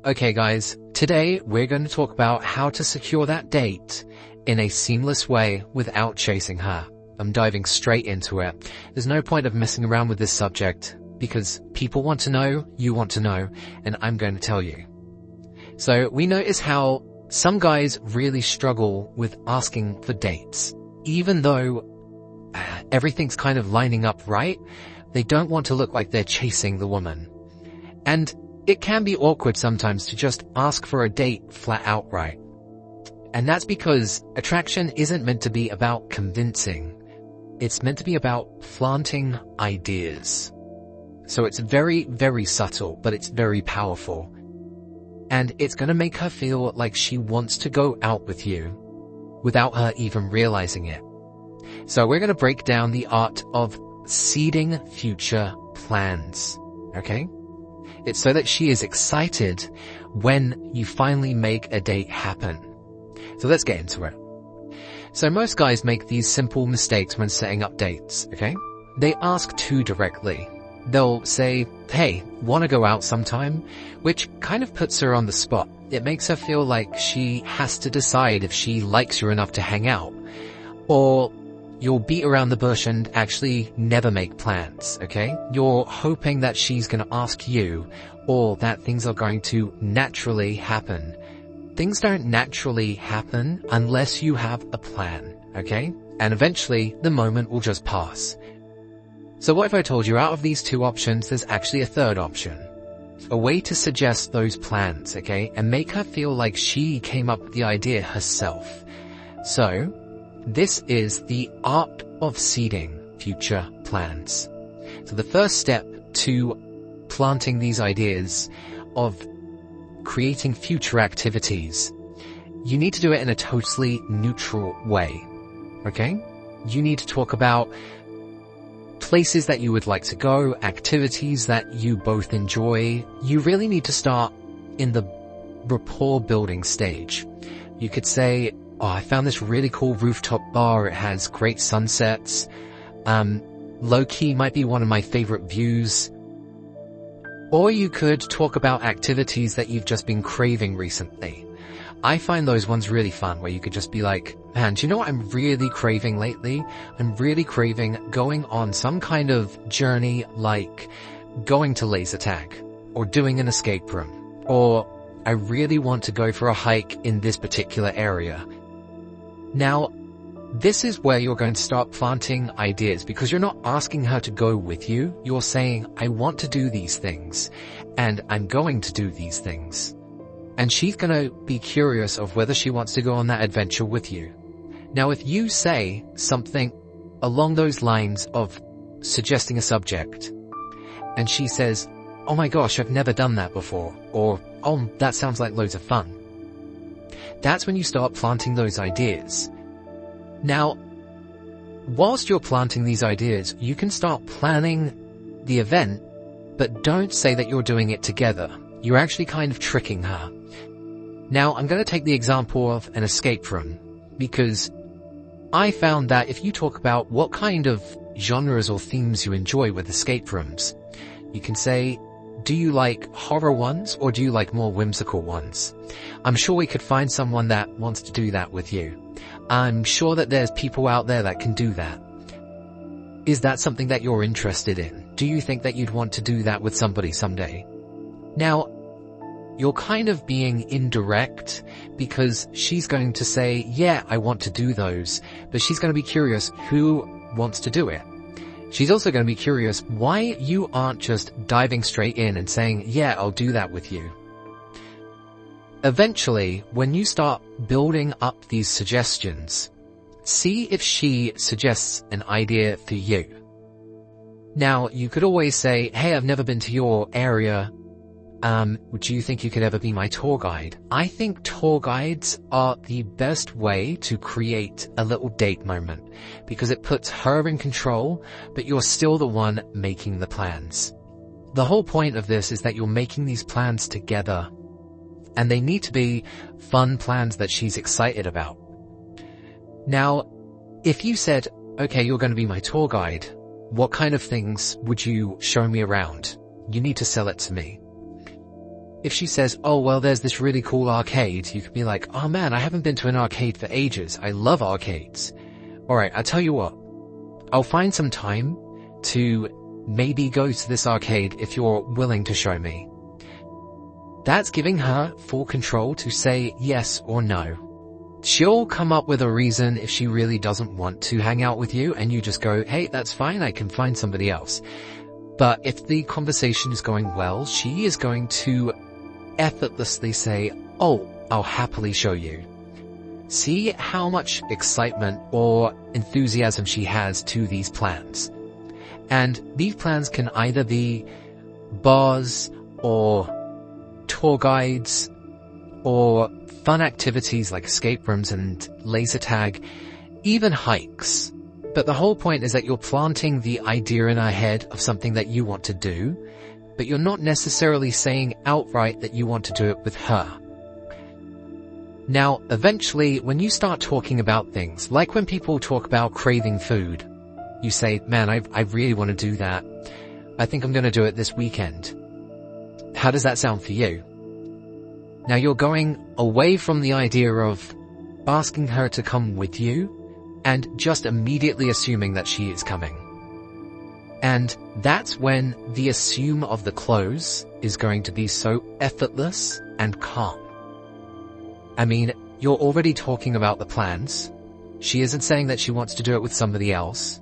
Okay guys, today we're going to talk about how to secure that date in a seamless way without chasing her. I'm diving straight into it. There's no point of messing around with this subject because people want to know, you want to know, and I'm going to tell you. So we notice how some guys really struggle with asking for dates. Even though everything's kind of lining up right, they don't want to look like they're chasing the woman. And it can be awkward sometimes to just ask for a date flat outright. And that's because attraction isn't meant to be about convincing. It's meant to be about planting ideas. So it's very, very subtle, but it's very powerful. And it's going to make her feel like she wants to go out with you without her even realizing it. So we're going to break down the art of seeding future plans. Okay? It's so that she is excited when you finally make a date happen. So let's get into it. So most guys make these simple mistakes when setting up dates, okay? They ask too directly. They'll say, hey, wanna go out sometime? Which kind of puts her on the spot. It makes her feel like she has to decide if she likes you enough to hang out. Or you'll beat around the bush and actually never make plans, okay? You're hoping that she's gonna ask you, or that things are going to naturally happen. Things don't naturally happen unless you have a plan, okay? And eventually, the moment will just pass. So what if I told you out of these two options, there's actually a third option? A way to suggest those plans, okay? And make her feel like she came up with the idea herself. So, this is the art of seeding future plans. So the first step to planting these ideas of creating future activities, you need to do it in a totally neutral way, okay? You need to talk about places that you would like to go, activities that you both enjoy. You really need to start in the rapport building stage. You could say, oh, I found this really cool rooftop bar. It has great sunsets. Low-key might be one of my favorite views. Or you could talk about activities that you've just been craving recently. I find those ones really fun, where you could just be like, man, do you know what I'm really craving lately? I'm really craving going on some kind of journey, like going to laser tag, or doing an escape room, or I really want to go for a hike in this particular area. Now, this is where you're going to start planting ideas, because you're not asking her to go with you. You're saying, I want to do these things, and I'm going to do these things. And she's going to be curious of whether she wants to go on that adventure with you. Now, if you say something along those lines of suggesting a subject, and she says, oh my gosh, I've never done that before, or, oh, that sounds like loads of fun. That's when you start planting those ideas. Now, whilst you're planting these ideas, you can start planning the event, but don't say that you're doing it together. You're actually kind of tricking her. Now, I'm going to take the example of an escape room, because I found that if you talk about what kind of genres or themes you enjoy with escape rooms, you can say, do you like horror ones or do you like more whimsical ones? I'm sure we could find someone that wants to do that with you. I'm sure that there's people out there that can do that. Is that something that you're interested in? Do you think that you'd want to do that with somebody someday? Now, you're kind of being indirect, because she's going to say, yeah, I want to do those, but she's going to be curious who wants to do it. She's also going to be curious why you aren't just diving straight in and saying, yeah, I'll do that with you. Eventually, when you start building up these suggestions, see if she suggests an idea for you. Now, you could always say, hey, I've never been to your area. Do you think you could ever be my tour guide? I think tour guides are the best way to create a little date moment, because it puts her in control, but you're still the one making the plans. The whole point of this is that you're making these plans together, and they need to be fun plans that she's excited about. Now, if you said, okay, you're going to be my tour guide, what kind of things would you show me around? You need to sell it to me. if she says, oh, well, there's this really cool arcade, you could be like, oh man, I haven't been to an arcade for ages. I love arcades. Alright, I'll tell you what. I'll find some time to maybe go to this arcade if you're willing to show me. That's giving her full control to say yes or no. She'll come up with a reason if she really doesn't want to hang out with you, and you just go, hey, that's fine, I can find somebody else. But if the conversation is going well, she is going to effortlessly say, oh, I'll happily show you. See how much excitement or enthusiasm she has to these plans. And these plans can either be bars or tour guides or fun activities like escape rooms and laser tag, even hikes. But the whole point is that you're planting the idea in her head of something that you want to do, but you're not necessarily saying outright that you want to do it with her. Now, eventually, when you start talking about things, like when people talk about craving food, you say, man, I really want to do that. I think I'm going to do it this weekend. How does that sound for you? Now you're going away from the idea of asking her to come with you and just immediately assuming that she is coming. And that's when the assume of the close is going to be so effortless and calm. I mean, you're already talking about the plans. She isn't saying that she wants to do it with somebody else.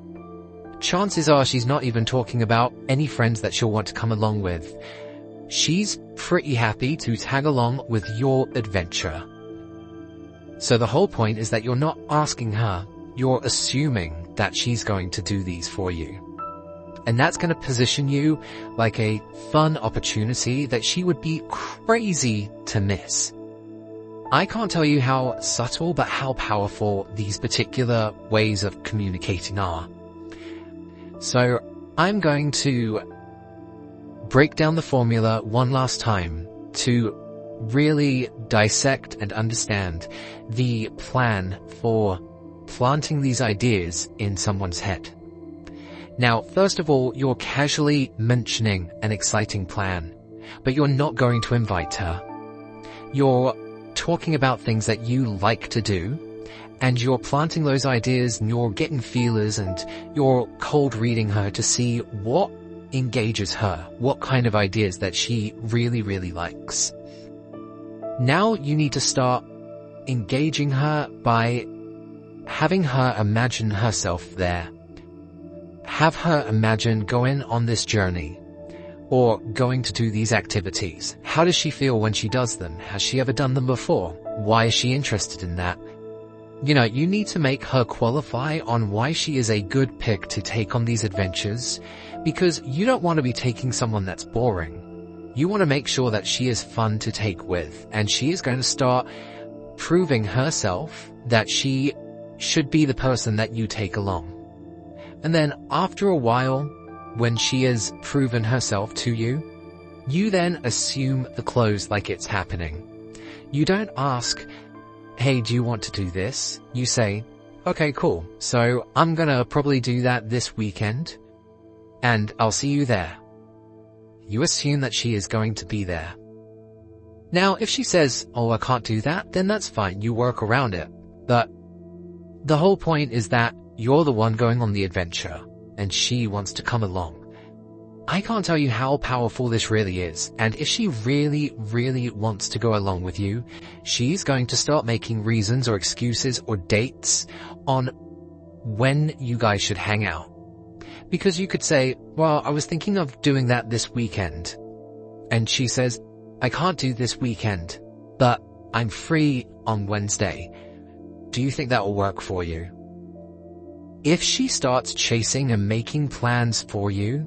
Chances are she's not even talking about any friends that she'll want to come along with. She's pretty happy to tag along with your adventure. So the whole point is that you're not asking her, you're assuming that she's going to do these for you. And that's going to position you like a fun opportunity that she would be crazy to miss. I can't tell you how subtle but how powerful these particular ways of communicating are. So I'm going to break down the formula one last time to really dissect and understand the plan for planting these ideas in someone's head. Now, first of all, you're casually mentioning an exciting plan, but you're not going to invite her. You're talking about things that you like to do, and you're planting those ideas and you're getting feelers and you're cold reading her to see what engages her, what kind of ideas that she really, really likes. Now you need to start engaging her by having her imagine herself there. Have her imagine going on this journey or going to do these activities. How does she feel when she does them? Has she ever done them before? Why is she interested in that? You know, you need to make her qualify on why she is a good pick to take on these adventures, because you don't want to be taking someone that's boring. You want to make sure that she is fun to take with, and she is going to start proving herself that she should be the person that you take along. And then after a while, when she has proven herself to you, you then assume the close like it's happening. You don't ask, hey, do you want to do this? You say, okay, cool. So I'm gonna probably do that this weekend, and I'll see you there. You assume that she is going to be there. Now, if she says, oh, I can't do that, then that's fine. You work around it. But the whole point is that you're the one going on the adventure, and she wants to come along. I can't tell you how powerful this really is, and if she really, really wants to go along with you, she's going to start making reasons or excuses or dates on when you guys should hang out. Because you could say, well, I was thinking of doing that this weekend. And she says, I can't do this weekend, but I'm free on Wednesday. Do you think that will work for you? If she starts chasing and making plans for you,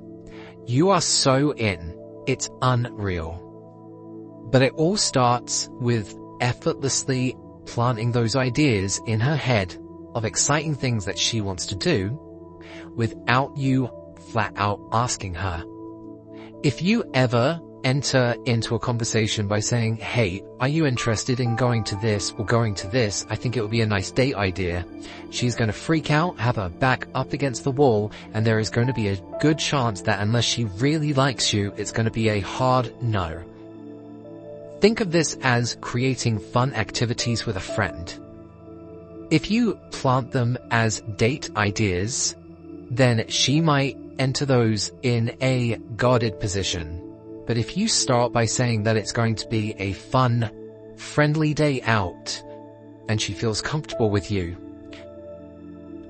you are so in, it's unreal. But it all starts with effortlessly planting those ideas in her head of exciting things that she wants to do without you flat out asking her. If you ever enter into a conversation by saying, hey, are you interested in going to this or going to this? I think it would be a nice date idea. She's going to freak out, have her back up against the wall, and there is going to be a good chance that unless she really likes you, it's going to be a hard no. Think of this as creating fun activities with a friend. If you plant them as date ideas, then she might enter those in a guarded position. But if you start by saying that it's going to be a fun, friendly day out, and she feels comfortable with you,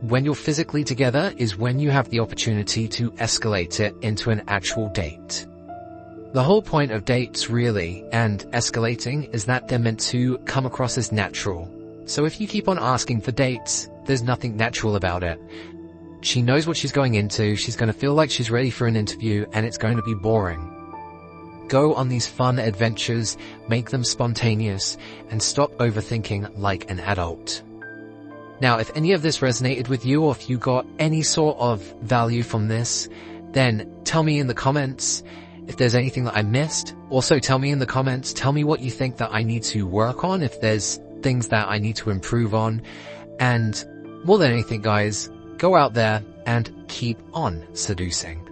when you're physically together is when you have the opportunity to escalate it into an actual date. The whole point of dates, really, and escalating, is that they're meant to come across as natural. So if you keep on asking for dates, there's nothing natural about it. She knows what she's going into, she's going to feel like she's ready for an interview, and it's going to be boring. Go on these fun adventures, make them spontaneous, and stop overthinking like an adult. Now, if any of this resonated with you, or if you got any sort of value from this, then tell me in the comments if there's anything that I missed. Also, tell me in the comments, tell me what you think that I need to work on, if there's things that I need to improve on. And more than anything, guys, go out there and keep on seducing.